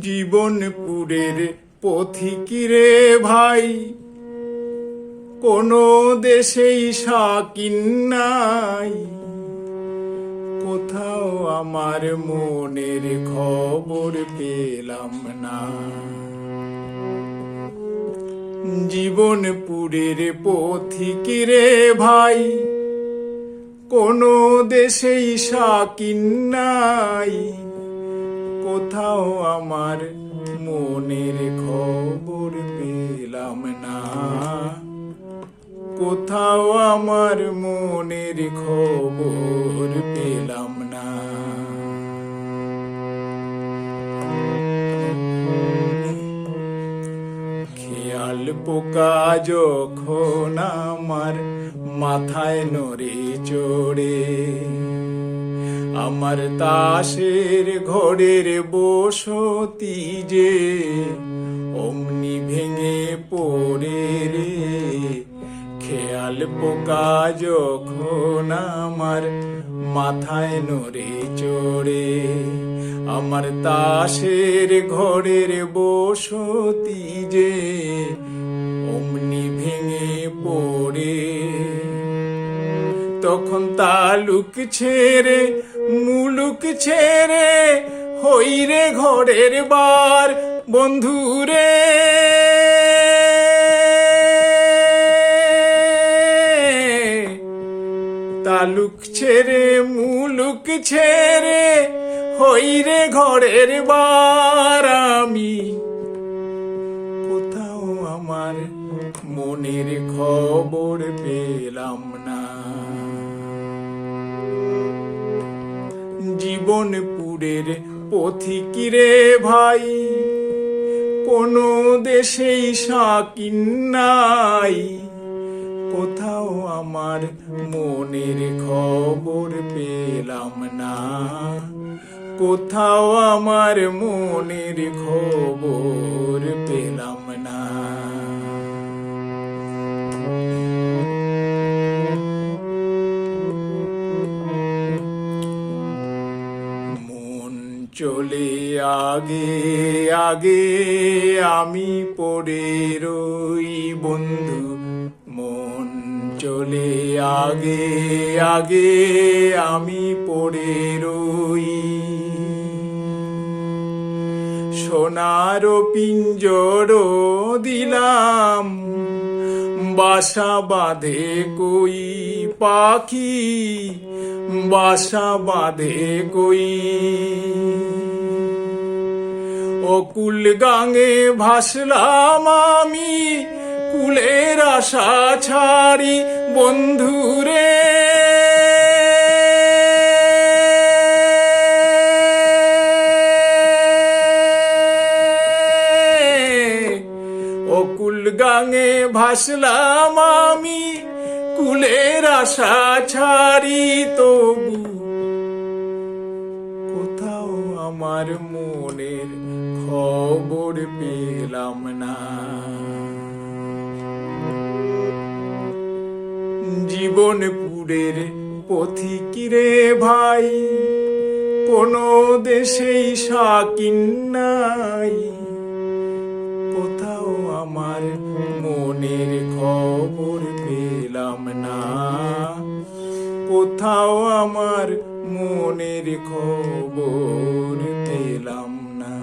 জীবনপুরের পথিকিরে ভাই, কোনো দেশেই শাকিন নাই, কোথাও আমার মনের খবর পেলাম না। জীবনপুরের পথিকিরে ভাই, কোনো দেশেই শাকিন নাই, কোথাও আমার মনের খবর পেলাম না, কোথাও আমার মনের খবর পেলাম না। খেয়াল পোকা যখন আমার মাথায় নড়ে চড়ে, আমার তাসের ঘরের বসতি যে অমনি ভেঙে পড়ে রে। খেয়াল পোকা যখন আমার মাথায় নড়ে চড়ে, আমার তাসের ঘরের বসতি যে অমনি ভেঙে পড়ে। তখন তালুক ছেড়ে মুলুক ছেড়ে হইরে ঘরের বার বন্ধুরে। তালুক ছেড়ে মুলুক ছেড়ে হইরে ঘরের বার আমি, কোথাও আমার মনের খবর পেলাম না। জীবনপুরের পথিকিরে ভাই, কোনো দেশেই শাকিন নাই, কোথাও আমার মনের খবর পেলাম না, কোথাও আমার মনের খবর পেলাম না। মন চলে আগে আগে আমি পড়ে রই বন্ধু, মন চলে আগে আগে আমি পড়ে রই। সোনার পিঞ্জর দিলাম বাসা বাঁধে কই পাখি, বাসা বাঁধে কই। অকুল গাঙে ভাসলাম আমি কুলের আশা ছাড়ি বন্ধুরে। অকুল গাঙে ভাসলাম আমি কুলের আশা ছাড়ি, তবু কোথাও আমার মনের খবর পেলাম না। জীবনপুরের পথিকিরে ভাই, কোনো দেশেই শাকিন নাই, কোথাও আমার মনের খবর পেলাম না, কোথাও আমার মনের খবর পেলাম না।